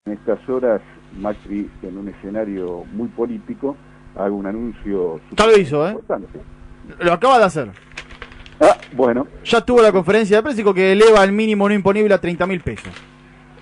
En estas horas, Macri, en un escenario muy político, haga un anuncio Ya lo hizo, importante. Lo acaba de hacer. Bueno. Ya tuvo la conferencia de prensa y dijo que eleva el mínimo no imponible a 30.000 pesos.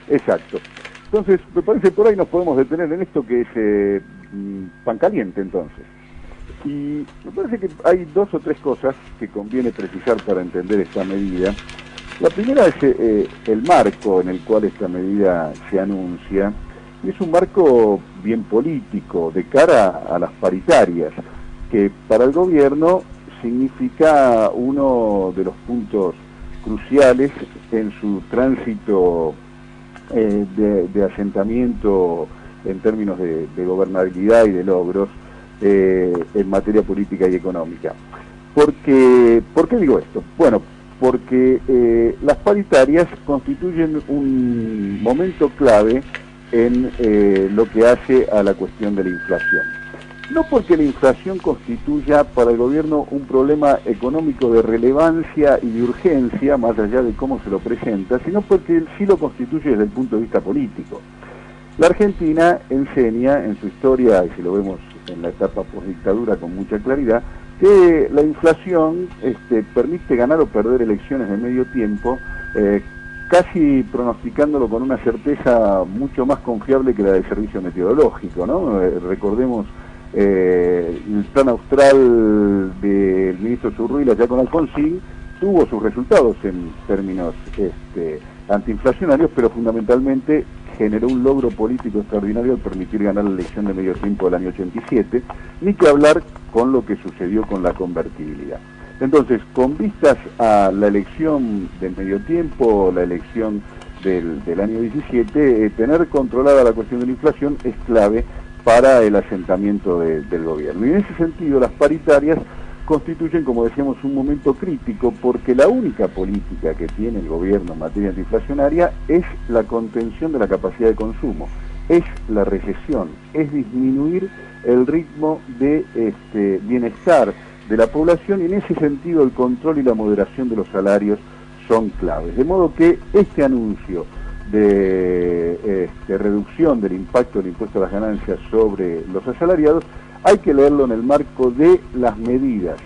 Exacto. Entonces, me parece que por ahí nos podemos detener en esto que es pan caliente, entonces. Y me parece que hay dos o tres cosas que conviene precisar para entender esta medida. La primera es el marco en el cual esta medida se anuncia, y es un marco bien político, de cara a las paritarias, que para el gobierno significa uno de los puntos cruciales en su tránsito de asentamiento en términos de gobernabilidad y de logros en materia política y económica. ¿Por qué digo esto? Bueno, porque las paritarias constituyen un momento clave en lo que hace a la cuestión de la inflación. No porque la inflación constituya para el gobierno un problema económico de relevancia y de urgencia, más allá de cómo se lo presenta, sino porque sí lo constituye desde el punto de vista político. La Argentina enseña en su historia, y si lo vemos en la etapa postdictadura con mucha claridad, que la inflación permite ganar o perder elecciones de medio tiempo, casi pronosticándolo con una certeza mucho más confiable que la del servicio meteorológico, ¿no? Recordemos el plan austral del ministro Zurruila ya con Alfonsín tuvo sus resultados en términos antiinflacionarios, pero fundamentalmente generó un logro político extraordinario al permitir ganar la elección de medio tiempo del año 87, ni que hablar con lo que sucedió con la convertibilidad. Entonces, con vistas a la elección del medio tiempo, la elección del año 17, tener controlada la cuestión de la inflación es clave para el asentamiento del gobierno. Y en ese sentido, las paritarias constituyen, como decíamos, un momento crítico, porque la única política que tiene el gobierno en materia antiinflacionaria es la contención de la capacidad de consumo, es la recesión, es disminuir el ritmo de bienestar de la población, y en ese sentido el control y la moderación de los salarios son claves. De modo que este anuncio de reducción del impacto del impuesto a las ganancias sobre los asalariados hay que leerlo en el marco de las medidas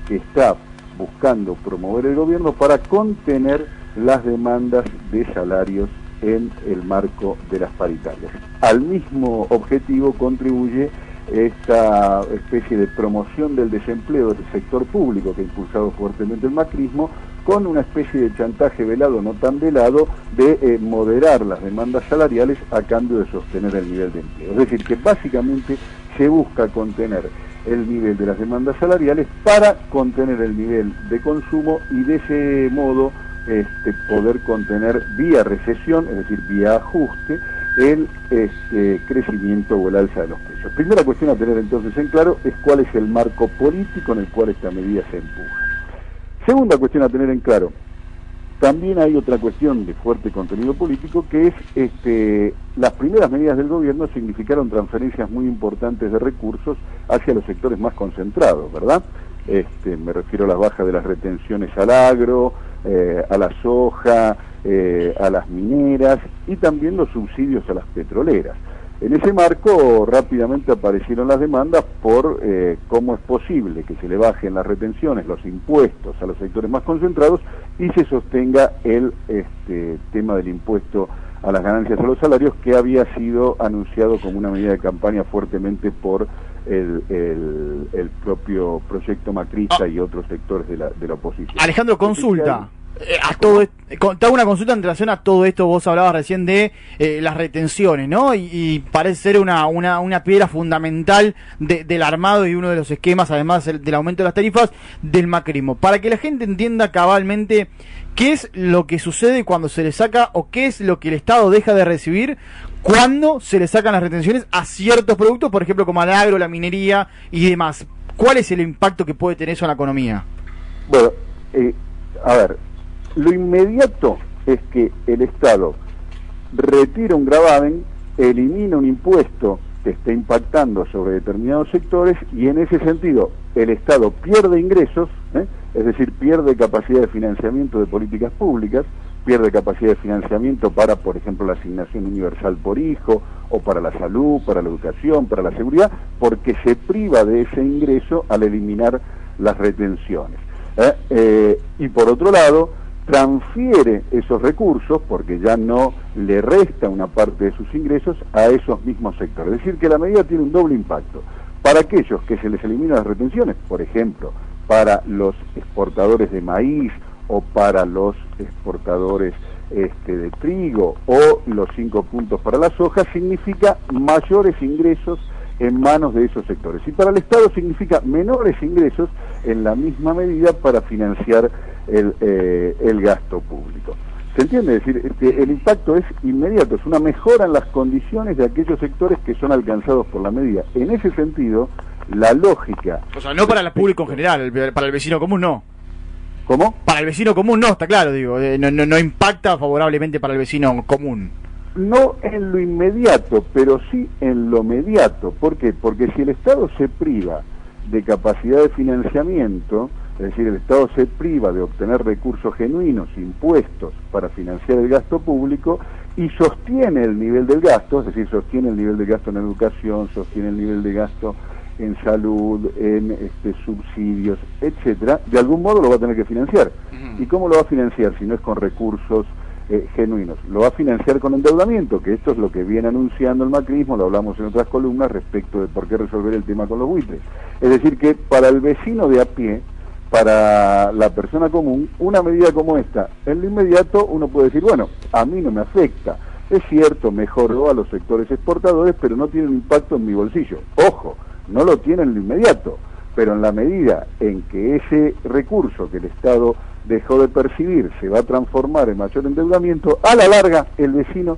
que está buscando promover el gobierno para contener las demandas de salarios en el marco de las paritarias. Al mismo objetivo contribuye esta especie de promoción del desempleo del sector público que ha impulsado fuertemente el macrismo, con una especie de chantaje velado, no tan velado, de moderar las demandas salariales a cambio de sostener el nivel de empleo. Es decir, que básicamente se busca contener el nivel de las demandas salariales para contener el nivel de consumo y de ese modo poder contener vía recesión, es decir, vía ajuste, el crecimiento o el alza de los precios. Primera cuestión a tener entonces en claro es cuál es el marco político en el cual esta medida se empuja. Segunda cuestión a tener en claro, también hay otra cuestión de fuerte contenido político, que es las primeras medidas del gobierno significaron transferencias muy importantes de recursos hacia los sectores más concentrados, ¿verdad? Me refiero a las bajas de las retenciones al agro, a la soja, a las mineras y también los subsidios a las petroleras. En ese marco rápidamente aparecieron las demandas por cómo es posible que se le bajen las retenciones, los impuestos a los sectores más concentrados y se sostenga el tema del impuesto a las ganancias a los salarios, que había sido anunciado como una medida de campaña fuertemente por el propio proyecto macrista y otros sectores de la oposición. Alejandro, consulta. Te hago una consulta en relación a todo esto. Vos hablabas recién de las retenciones, ¿no? Y parece ser una piedra fundamental del armado y uno de los esquemas, además del aumento de las tarifas, del macrismo. Para que la gente entienda cabalmente qué es lo que sucede cuando se le saca, o qué es lo que el Estado deja de recibir cuando se le sacan las retenciones a ciertos productos, por ejemplo, como al agro, la minería y demás. ¿Cuál es el impacto que puede tener eso en la economía? Bueno, a ver, lo inmediato es que el Estado retira un gravamen, elimina un impuesto que está impactando sobre determinados sectores, y en ese sentido el Estado pierde ingresos, es decir, pierde capacidad de financiamiento de políticas públicas, pierde capacidad de financiamiento para, por ejemplo, la asignación universal por hijo, o para la salud, para la educación, para la seguridad, porque se priva de ese ingreso al eliminar las retenciones. Y por otro lado, transfiere esos recursos, porque ya no le resta una parte de sus ingresos, a esos mismos sectores. Es decir, que la medida tiene un doble impacto. Para aquellos que se les eliminan las retenciones, por ejemplo, para los exportadores de maíz o para los exportadores de trigo, o los 5 puntos para la soja, significa mayores ingresos en manos de esos sectores. Y para el Estado significa menores ingresos en la misma medida para financiar el gasto público. ¿Se entiende? Es decir, el impacto es inmediato, es una mejora en las condiciones de aquellos sectores que son alcanzados por la medida. En ese sentido, la lógica... O sea, no para el público en general, para el vecino común no. ¿Cómo? Para el vecino común no, está claro, digo, no impacta favorablemente para el vecino común. No en lo inmediato, pero sí en lo mediato. ¿Por qué? Porque si el Estado se priva de capacidad de financiamiento, es decir, el Estado se priva de obtener recursos genuinos, impuestos, para financiar el gasto público, y sostiene el nivel del gasto, es decir, sostiene el nivel de gasto en educación, sostiene el nivel de gasto en salud, en subsidios, etcétera, de algún modo lo va a tener que financiar. ¿Y cómo lo va a financiar si no es con recursos genuinos? Lo va a financiar con endeudamiento, que esto es lo que viene anunciando el macrismo, lo hablamos en otras columnas respecto de por qué resolver el tema con los buitres. Es decir, que para el vecino de a pie, para la persona común, una medida como esta, en lo inmediato uno puede decir, bueno, a mí no me afecta. Es cierto, mejoró a los sectores exportadores, pero no tiene un impacto en mi bolsillo. Ojo, no lo tiene en lo inmediato, pero en la medida en que ese recurso que el Estado dejó de percibir se va a transformar en mayor endeudamiento, a la larga el vecino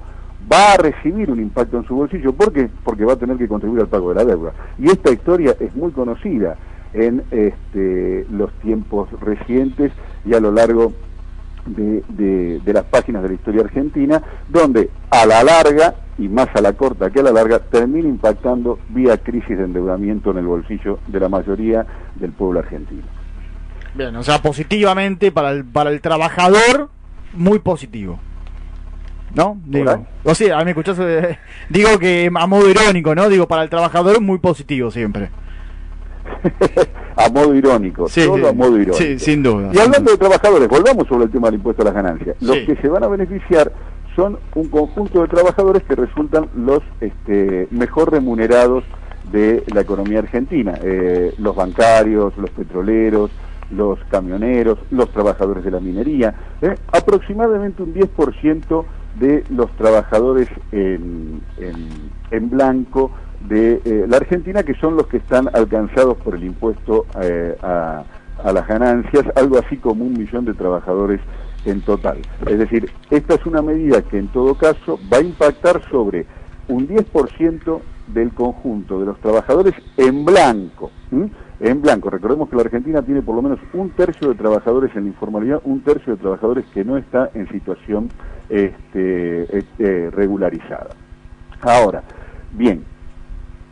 va a recibir un impacto en su bolsillo. ¿Por qué? Porque va a tener que contribuir al pago de la deuda. Y esta historia es muy conocida en los tiempos recientes y a lo largo de las páginas de la historia argentina, donde a la larga, y más a la corta que a la larga, termina impactando vía crisis de endeudamiento en el bolsillo de la mayoría del pueblo argentino. Bien, o sea, positivamente para el trabajador, muy positivo, ¿no? Digo, o sea, a mí me escuchás, digo que a modo irónico, ¿no? Digo, para el trabajador muy positivo siempre. A modo irónico, sí, solo sí, a modo irónico. Sí, sin duda. Y hablando de trabajadores, volvamos sobre el tema del impuesto a las ganancias. Los Sí. que se van a beneficiar son un conjunto de trabajadores que resultan los mejor remunerados de la economía argentina. Los bancarios, los petroleros, los camioneros, los trabajadores de la minería. Aproximadamente un 10% de los trabajadores en blanco de la Argentina, que son los que están alcanzados por el impuesto a las ganancias, algo así como 1 millón de trabajadores en total. Es decir, esta es una medida que en todo caso va a impactar sobre un 10% del conjunto de los trabajadores en blanco. En blanco, recordemos que la Argentina tiene por lo menos 1/3 de trabajadores en la informalidad, 1/3 de trabajadores que no está en situación regularizada. Ahora, bien,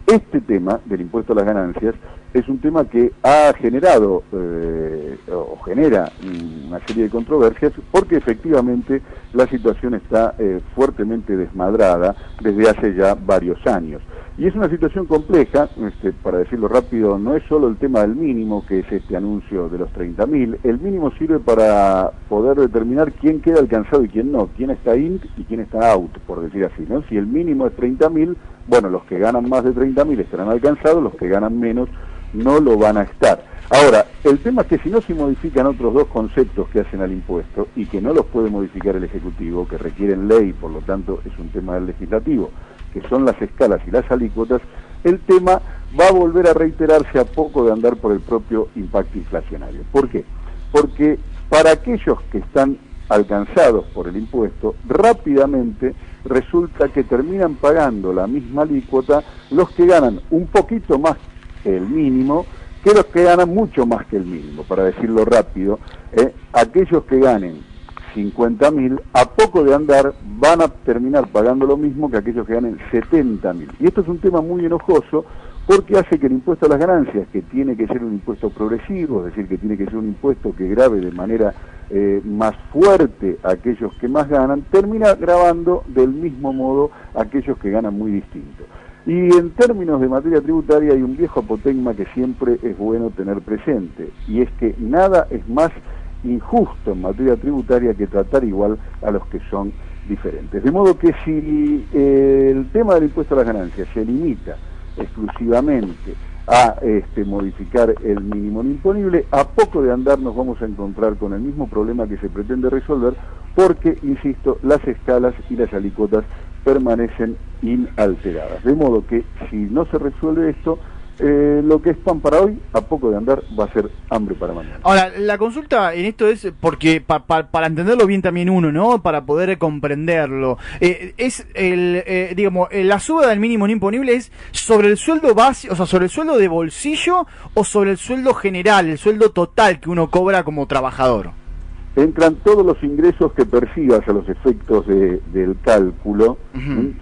este tema del impuesto a las ganancias es un tema que ha generado o genera una serie de controversias, porque efectivamente la situación está fuertemente desmadrada desde hace ya varios años. Y es una situación compleja, para decirlo rápido, no es solo el tema del mínimo, que es este anuncio de los 30.000, el mínimo sirve para poder determinar quién queda alcanzado y quién no, quién está in y quién está out, por decir así, ¿no? Si el mínimo es 30.000, bueno, los que ganan más de 30.000 estarán alcanzados, los que ganan menos no lo van a estar. Ahora, el tema es que si no se modifican otros dos conceptos que hacen al impuesto, y que no los puede modificar el Ejecutivo, que requieren ley, por lo tanto es un tema del Legislativo, que son las escalas y las alícuotas, el tema va a volver a reiterarse a poco de andar por el propio impacto inflacionario. ¿Por qué? Porque para aquellos que están alcanzados por el impuesto, rápidamente resulta que terminan pagando la misma alícuota los que ganan un poquito más que el mínimo, que los que ganan mucho más que el mínimo, para decirlo rápido. Aquellos que ganen 50.000, a poco de andar van a terminar pagando lo mismo que aquellos que ganen 70.000. Y esto es un tema muy enojoso, porque hace que el impuesto a las ganancias, que tiene que ser un impuesto progresivo, es decir, que tiene que ser un impuesto que grave de manera más fuerte a aquellos que más ganan, termina gravando del mismo modo a aquellos que ganan muy distinto. Y en términos de materia tributaria hay un viejo apotegma que siempre es bueno tener presente, y es que nada es más injusto en materia tributaria que tratar igual a los que son diferentes. De modo que si el tema del impuesto a las ganancias se limita exclusivamente a modificar el mínimo imponible, a poco de andar nos vamos a encontrar con el mismo problema que se pretende resolver, porque, insisto, las escalas y las alícuotas permanecen inalteradas. De modo que si no se resuelve esto, lo que es pan para hoy, a poco de andar, va a ser hambre para mañana. Ahora, la consulta en esto es porque para entenderlo bien también uno, ¿no? Para poder comprenderlo. Es digamos, la suba del mínimo no imponible es sobre el sueldo base, o sea, sobre el sueldo de bolsillo o sobre el sueldo general, el sueldo total que uno cobra como trabajador. Entran todos los ingresos que percibas a los efectos del cálculo,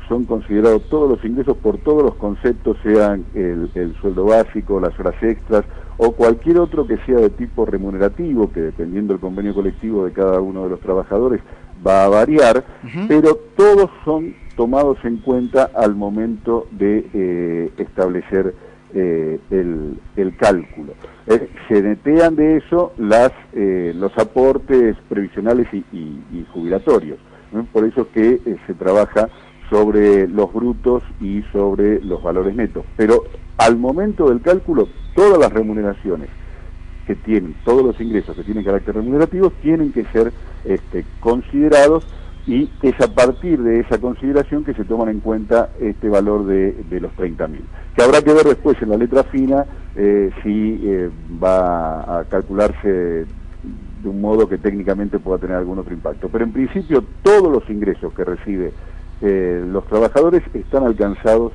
son considerados todos los ingresos por todos los conceptos, sean el sueldo básico, las horas extras o cualquier otro que sea de tipo remunerativo, que dependiendo del convenio colectivo de cada uno de los trabajadores va a variar, pero todos son tomados en cuenta al momento de establecer el cálculo. Se netean de eso los aportes previsionales y jubilatorios, ¿no? Por eso que se trabaja sobre los brutos y sobre los valores netos. Pero al momento del cálculo, todas las remuneraciones que tienen, todos los ingresos que tienen carácter remunerativo, tienen que ser considerados, y es a partir de esa consideración que se toman en cuenta este valor de los 30.000, que habrá que ver después en la letra fina si va a calcularse de un modo que técnicamente pueda tener algún otro impacto. Pero en principio todos los ingresos que reciben los trabajadores están alcanzados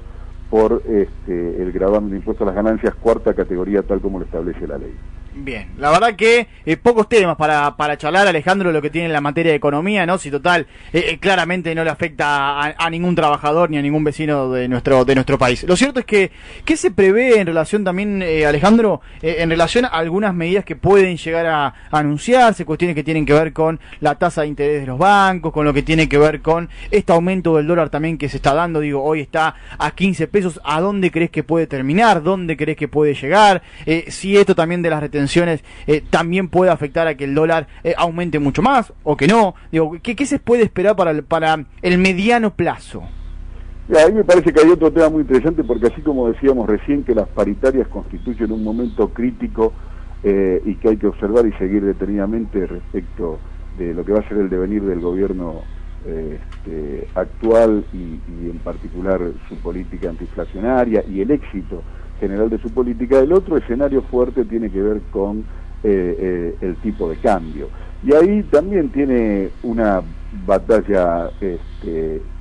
por el gravamen de impuesto a las ganancias, cuarta categoría, tal como lo establece la ley. Bien, la verdad que pocos temas para charlar, Alejandro, lo que tiene en la materia de economía, ¿no? Si total, claramente no le afecta a ningún trabajador ni a ningún vecino de nuestro país. Lo cierto es que, ¿qué se prevé en relación también, Alejandro, en relación a algunas medidas que pueden llegar a anunciarse, cuestiones que tienen que ver con la tasa de interés de los bancos, con lo que tiene que ver con este aumento del dólar también que se está dando? Digo, hoy está a 15 pesos, ¿a dónde crees que puede terminar? ¿Dónde crees que puede llegar? Si esto también de las retenciones también puede afectar a que el dólar aumente mucho más o que no. Digo, ¿qué se puede esperar para el mediano plazo? A mí me parece que hay otro tema muy interesante, porque así como decíamos recién que las paritarias constituyen un momento crítico y que hay que observar y seguir detenidamente respecto de lo que va a ser el devenir del gobierno actual y en particular su política antiinflacionaria y el éxito general de su política, el otro escenario fuerte tiene que ver con el tipo de cambio. Y ahí también tiene una batalla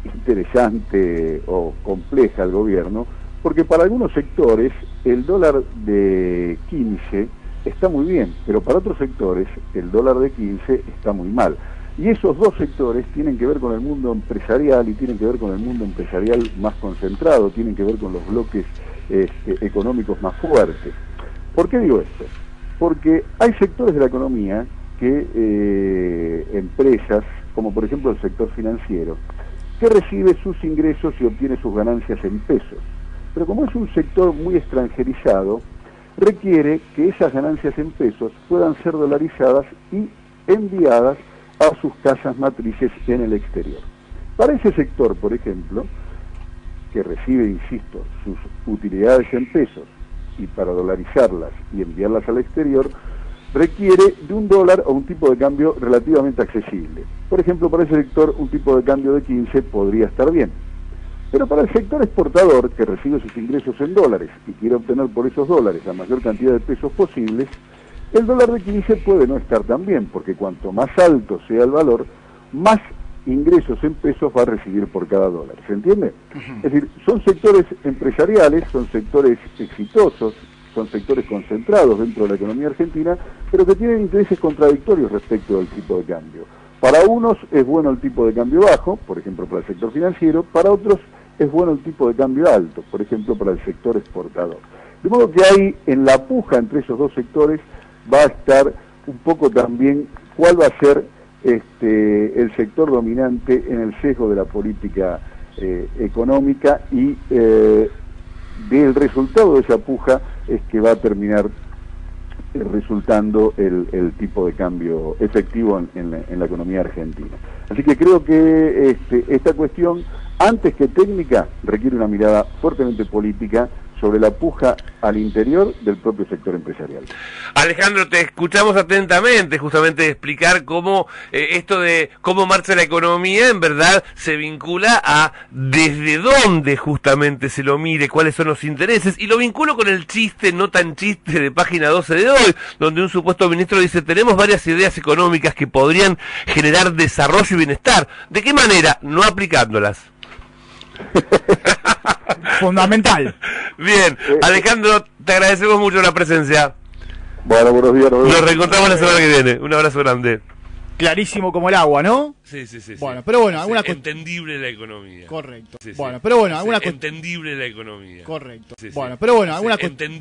interesante o compleja el gobierno, porque para algunos sectores el dólar de 15 está muy bien, pero para otros sectores el dólar de 15 está muy mal. Y esos dos sectores tienen que ver con el mundo empresarial, y tienen que ver con el mundo empresarial más concentrado, tienen que ver con los bloques económicos más fuertes. ¿Por qué digo esto? Porque hay sectores de la economía que empresas, como por ejemplo el sector financiero, que recibe sus ingresos y obtiene sus ganancias en pesos. Pero como es un sector muy extranjerizado, requiere que esas ganancias en pesos puedan ser dolarizadas y enviadas a sus casas matrices en el exterior. Para ese sector, por ejemplo, que recibe, insisto, sus utilidades en pesos, y para dolarizarlas y enviarlas al exterior, requiere de un dólar o un tipo de cambio relativamente accesible. Por ejemplo, para ese sector un tipo de cambio de 15 podría estar bien. Pero para el sector exportador, que recibe sus ingresos en dólares y quiere obtener por esos dólares la mayor cantidad de pesos posibles, el dólar de 15 puede no estar tan bien, porque cuanto más alto sea el valor, más ingresos en pesos va a recibir por cada dólar. ¿Se entiende? Es decir, son sectores empresariales, son sectores exitosos, son sectores concentrados dentro de la economía argentina, pero que tienen intereses contradictorios respecto del tipo de cambio. Para unos es bueno el tipo de cambio bajo, por ejemplo para el sector financiero, para otros es bueno el tipo de cambio alto, por ejemplo para el sector exportador. De modo que ahí, en la puja entre esos dos sectores, va a estar un poco también cuál va a ser el sector dominante en el sesgo de la política económica, y del resultado de esa puja es que va a terminar resultando el tipo de cambio efectivo en la economía argentina. Así que creo que esta cuestión, antes que técnica, requiere una mirada fuertemente política sobre la puja al interior del propio sector empresarial. Alejandro, te escuchamos atentamente, justamente explicar cómo esto de cómo marcha la economía en verdad se vincula a desde dónde justamente se lo mire, cuáles son los intereses, y lo vinculo con el chiste, no tan chiste, de página 12 de hoy, donde un supuesto ministro dice: tenemos varias ideas económicas que podrían generar desarrollo y bienestar. ¿De qué manera? No aplicándolas. Fundamental. Bien, Alejandro, te agradecemos mucho la presencia. Bueno, buenos días. Nos reencontramos la semana que viene. Un abrazo grande. Clarísimo como el agua, ¿no? Sí, sí, sí. Bueno, pero bueno, alguna entendible la economía. Correcto. Sí, sí. Bueno, pero bueno, alguna entendible la economía. Correcto. Sí, sí. Bueno, pero bueno, alguna entendible.